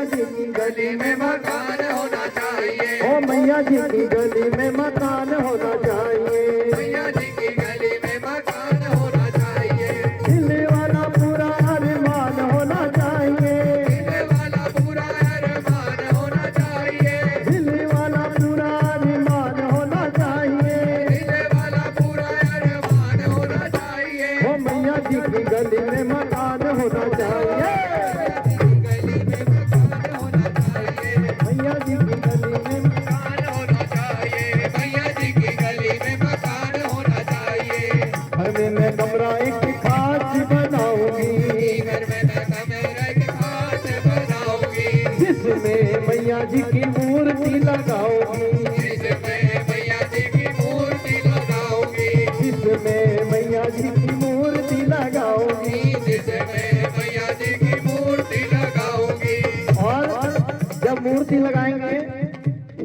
जी की गली में मकान होना चाहिए। ओ मैया जी की गली में मकान होना चाहिए। मैया जी की गली में मकान होना चाहिए। दिल वाला पूरा अरमान होना चाहिए। दिल वाला पूरा अरमान होना चाहिए। दिल वाला पूरा अरमान होना चाहिए। दिल वाला पूरा अरमान होना चाहिए। ओ मैया जी की गली में मकान होना चाहिए। गली में मकान होना चाहिए। मैया जी की गली में मकान होना चाहिए। मैया जी की गली में मकान होना चाहिए। घर में मैं कमरा एक खास बनाऊंगी, घर में मैं कमरा एक खास बनाऊंगी। जिसमें मैया जी की मूर्ति लगाऊंगी। जिसमें मैया जी की मूर्ति लगाऊंगी। जिसमें मैया जी की मूर्ति लगाऊंगी। जिसमें मैया जी की मूर्ति लगाऊंगी। और जब मूर्ति लगाएंगे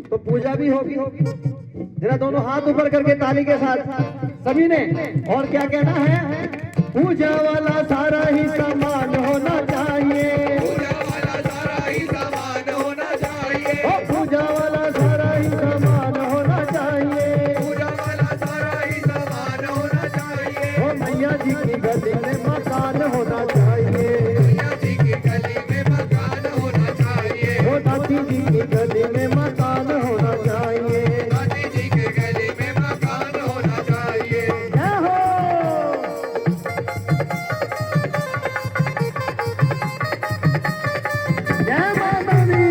तो पूजा भी होगी। जरा दोनों हाथ ऊपर करके ताली के साथ सभी ने। और क्या कहना है? पूजा वाला सारा ही सामान होना चाहिए। पूजा वाला सारा ही सामान होना चाहिए। ओ पूजा वाला सारा ही सामान होना चाहिए। पूजा वाला सारा ही सामान होना चाहिए। ओ मैया जी की गली में मकान होना चाहिए। मैया जी की गली में मकान होना चाहिए। ओ दादी जी की गली में मकान होना चाहिए। दादी जी की गली में मकान होना चाहिए। जय हो। जय माता दी।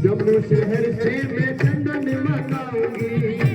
जम्मू शहर से मैं चंदन मंगाऊंगी।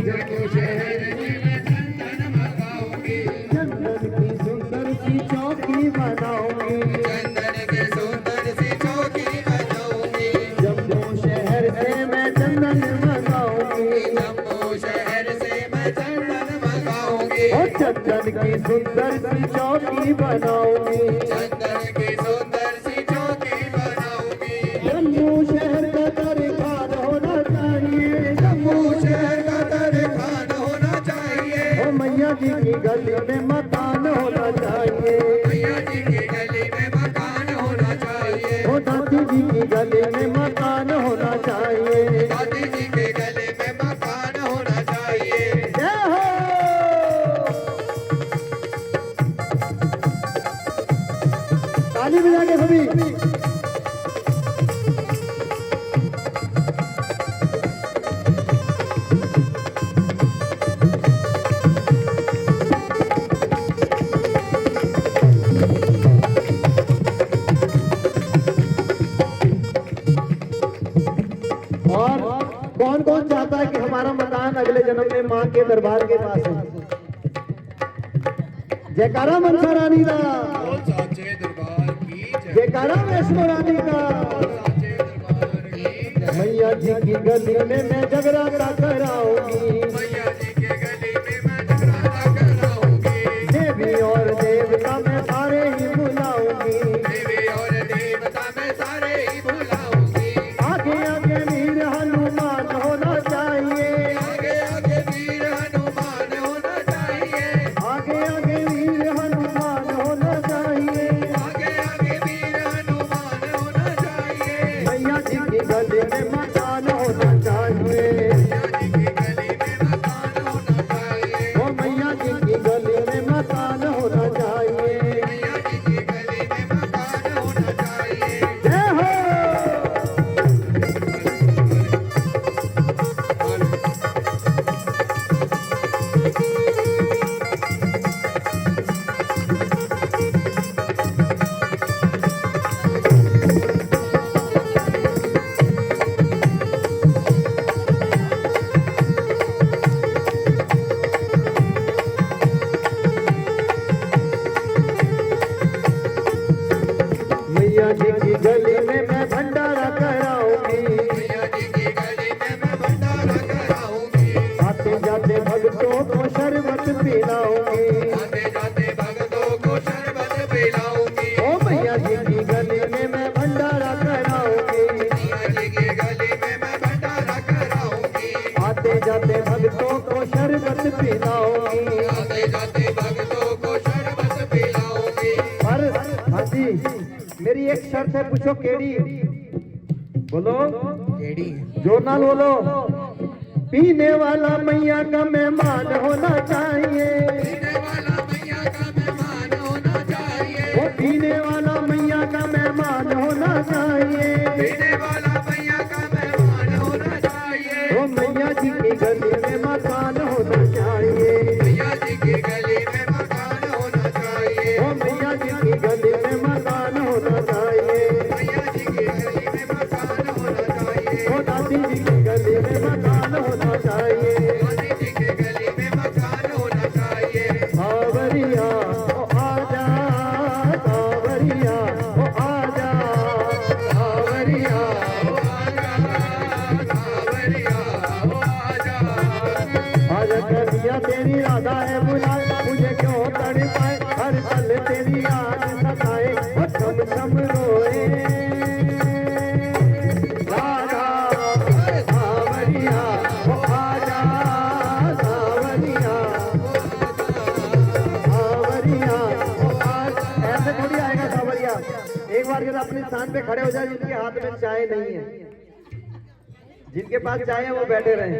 जम्मू शहर में मैं चंदन मंगाऊंगी। चंदन की सुंदर सी चौकी बनाऊंगी। चंदन की सुंदर सी चौकी बनाऊंगी। जम्मू शहर से मैं चंदन मंगाऊंगी। जम्मू शहर से मैं चंदन मंगाऊंगी। और चंदन की सुंदर सी चौकी बनाऊंगी। चंदन की सुंदर सी चौकी बनाऊंगी। जम्मू शहर का दरबार होना चाहिए। जम्मू शहर का दरखान होना चाहिए। ओ मैया जी की गली में मकान होना चाहिए। मैया जी की गली में मकान होना चाहिए। ओ दादी जी की गली में मकान होना चाहिए। दादी जी के गले में मकान होना चाहिए। जय हो। ताली बजा के सभी। और कौन कौन चाहता है कि हमारा मकान अगले जन्म में माँ के दरबार के पास हो? जयकारा मनसा रानी का। बोल साचे दरबार की जय। जयकारा वैष्णो रानी का। साचे दरबार की जय। मैया जी की गली में मैं जगराता कराऊंगी। मैया जी के गली में मैं जगराता कराऊंगी। देवी और देवता मैं सारे ही बुलाऊंगी। देवी और देवता मैं सारे ही बुलाऊंगी। आगे आगे वीर हनुमान होना चाहिए। आगे आगे वीर हनुमान होना चाहिए। आगे आगे वीर हनुमान होना चाहिए। आगे आगे वीर हनुमान होना चाहिए। मैया जी की गली में मकान होना चाहिए। मैया जी की गली में मकान होना चाहिए। ओ मैया जी की गली में मकान होना चाहिए। मैया जी की गली में मकान होना चाहिए। जय हो। पिलाऊंगी। आते जाते भक्तों को शरबत पिलाऊंगी। पर हाँ जी, मेरी एक शर्त है, पूछो केड़ी? बोलो, केड़ी? जोर नाल बोलो। पीने वाला मैया का मेहमान होना चाहिए। पीने वाला मैया का मेहमान होना चाहिए। वो पीने वाला मैया का मेहमान होना चाहिए। पीने वाला मैया का मेहमान होना चाहिए। वो मैया जी की गली में मकान होना चाहिए। मैया जी की गली में मकान होना चाहिए। वो मैया जी की गली में मकान होना चाहिए। मैया जी की गली में मकान होना चाहिए। वो दादी जी की गली में मकान होना चाहिए। दादी जी की गली में मकान होना चाहिए। सावरिया ओ आजा, सावरिया ओ आजा, सावरिया। ओ आजा, सावरिया, ओ आजा। आज कलिया तेरी राधा है बुलाए, मुझे क्यों तड़पाए, हर पल तेरी याद सताए, और छम छम रोए। राधा सावरिया ओ आजा, सावरिया, सावरिया ओ आजा। ऐसे थोड़ी आएगा सावरिया। एक बार जरा अपने स्थान पे खड़े हो जाए। जिनके हाथ में चाय नहीं है, जिनके पास चाय है वो बैठे रहे।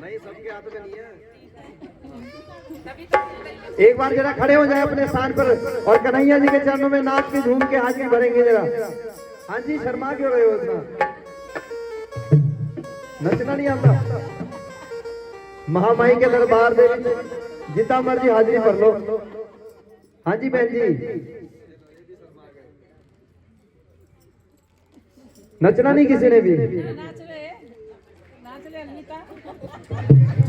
नहीं, सबके हाथ में नहीं है। एक बार जरा खड़े हो जाए अपने स्थान पर और कन्हैया जी के चरणों में नाच के झूम के हाजिरी भरेंगे जरा। हाँ जी, शर्मा क्यों रहे हो इतना? नचना नहीं आता? महामाई के दरबार दे जितना मर्जी हाजिरी भर लो। हाँ जी बहन जी, नचना नहीं किसी ने भी?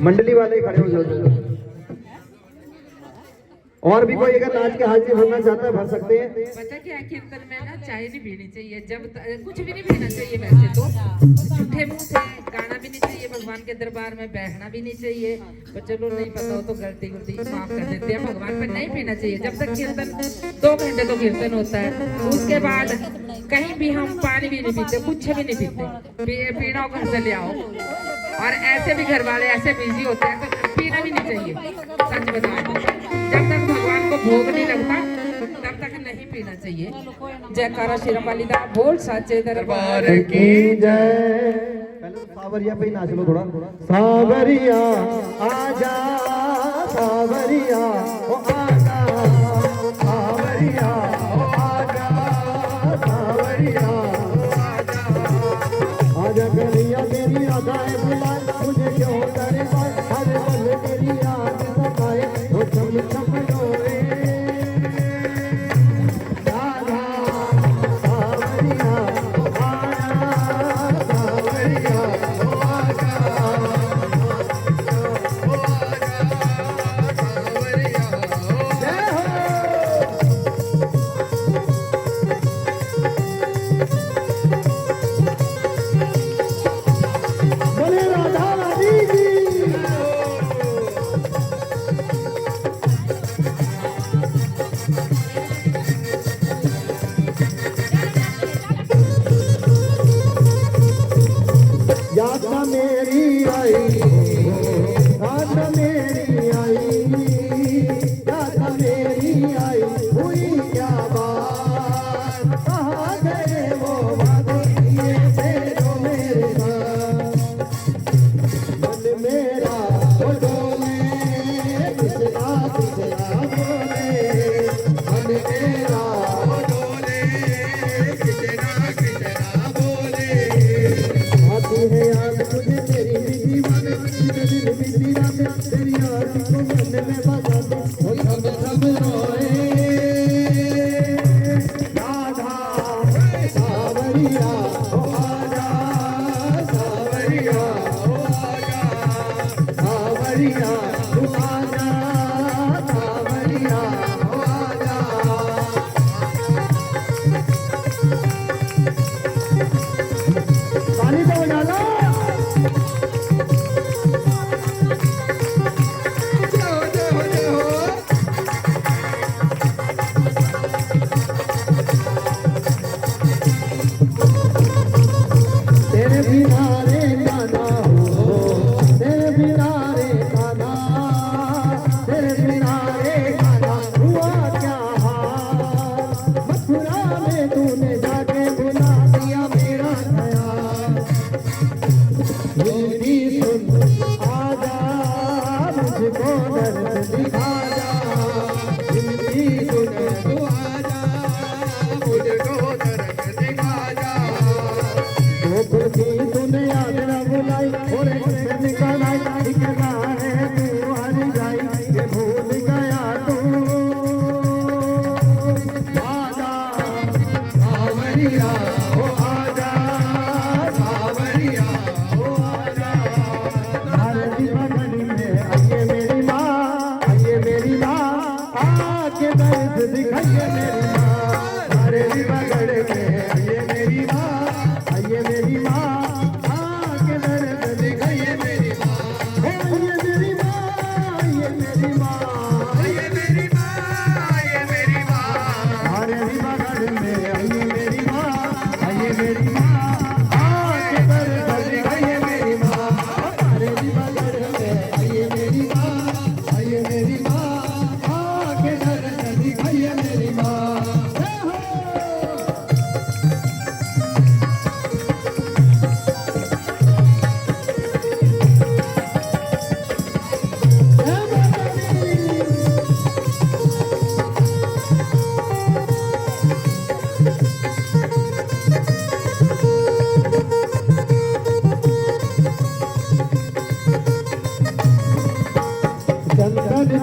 मंडली वाले ही खड़े हो जाओ। और भी कोई अगर नाच के हाजिर भरना चाहता है भर सकते हैं। पता क्या है, कीर्तन में ना चाय नहीं पीनी चाहिए, कुछ भी नहीं पीना चाहिए वैसे तो। झूठे मुंह से गाना भी नहीं चाहिए, भगवान के दरबार में बैठना भी नहीं चाहिए। पर चलो नहीं पता हो तो गलती गलती माफ कर देते हैं भगवान, पर नहीं पीना चाहिए जब तक कीर्तन 2 घंटे तो कीर्तन होता है। उसके बाद कहीं भी हम पानी भी नहीं पीते, कुछ भी नहीं पीते। पीना हो घर से ले आओ। और ऐसे भी घर वाले ऐसे बिजी होते हैं तो पीना भी नहीं चाहिए। सच बताओ, जब तक भगवान को भोग नहीं लगता तब तक नहीं पीना चाहिए। जयकारा शेरम वाली दा बोल साचे दरबार की जय। पहले तो सावरिया पे ही नाच लो थोड़ा। सावरिया आजा, सावरिया ओ आजा, सावरिया ओ आजा, सावरिया आजा। कन्हैया तेरी राधा है बुलाए, मुझे क्यों तड़पाए, हर पल तेरी याद सताए, वो छम छम रोए। राधा सावरिया ओ आजा, सावरिया ओ आजा, ओ आजा, सावरिया, ओ जय हो। बोले राधा रानी की। यात्रा मेरी आई, यात्रा मेरी आई, यात्रा मेरी आई, हुई क्या बात, कहाँ गए वो वादे किए थे जो मेरे साथ। मन मेरा वो डोले, पिछला पिछला बोले, मन मेरा डोले, कितना कितना बोले। आती है याद तुझे तेरी बिजी बातें, दिन बिजी रातें, तेरी याद को मन में बसा दे, वो सब सब रोए। राधा सावरिया ओ आजा, सावरिया ओ आजा, सावरिया तू आजा, सावरिया ओ आजा। ताली तो बजा लो। जाओ जाओ जाओ। तेरे बिना रे गाना हो, तेरे बिना रे गाना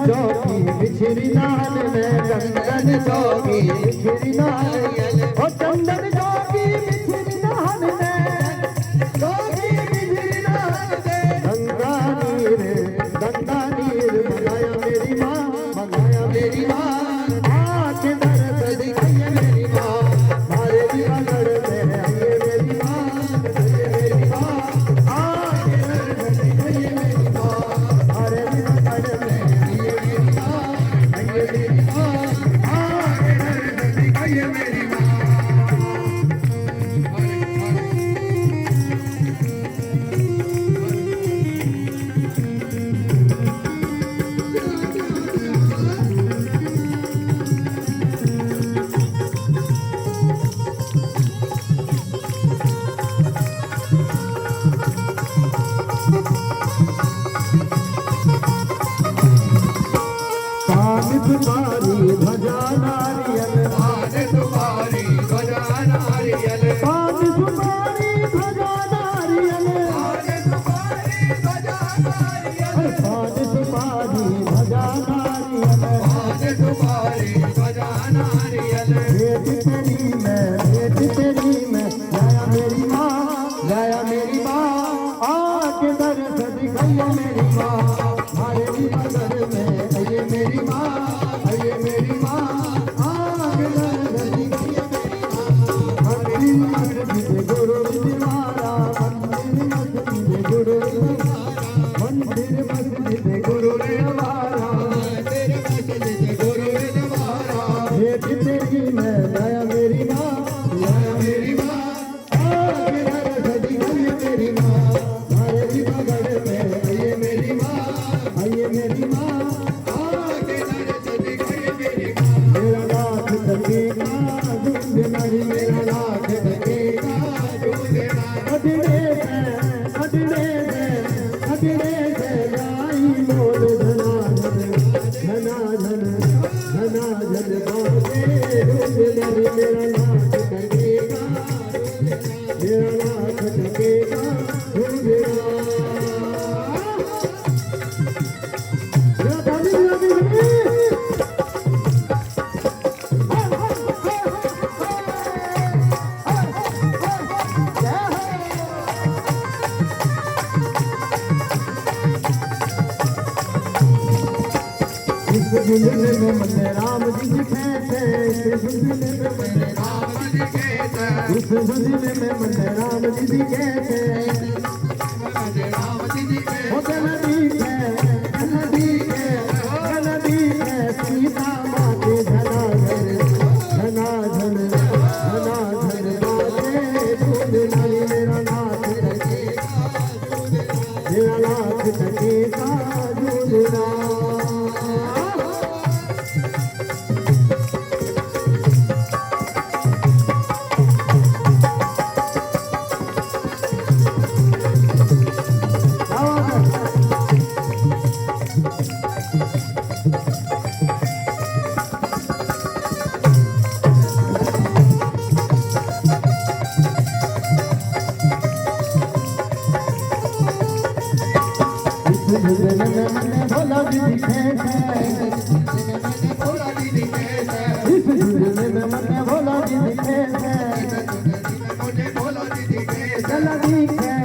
चौकी बिछड़ी नाल में चंदन चौकी बिछड़ी नाल ओ चंदन चौकी बिछड़ी नाल में चौकी बिछड़ी नाल गंगा नीर बनाया मेरी माँ आके दर्द दिखाई है मेरी माँ मारे दीवार में आई है मेरी माँ आके दर्द दिखाई है मेरी माँ मारे दीवार में आई है मेरी माँ आके दर्द दिखाई है मेरी माँ। तुम्हारी भजा नारियल तुम्हारी भजा नारियल तुम्हारी भजा नारियल तुम्हारी भजा नारियल तुम्हारी भजा नारियल तुम्हारी भजा नारियल भेंट तेरी में लाया मेरी माँ आके दर्द दिखाइए मेरी माँ मारे बदल में आइए मेरी माँ आके दर्द दिखाइए मेरी माँ मंदिर गुरु द्वारा मंदिर गुरु मंदिर मस्जिद गुरु द्वारा भेंट तेरी में लाया मेरी माँ आके दर्द दिखाइए मेरी माँ मारे बगल में आइए मेरी माँ आके दर्द दिखाइए मेरी माँ मेरा लाख तकेगा दूध नहीं मेरा लाख तकेगा अटने से लाई बोल धना धन बाजे दूध नहीं मेरा लाख तकेगा दूध मेरा दादी झुंझुने में मन्ने राम जी दिखे थे झुंझुने में मन्ने राम जी के इस झुंझुने में मन्ने राम जी दिखे थे राम जी के होते नदी है सीता माँ के धना धन बाजे दूध नहीं मेरा लाख तकेगा दूध ना भोला जी दिखे भोला जी दिखे इस झूले में मन्ने भोला जी दिखे मुझे भोला जी दिखे चला दिखे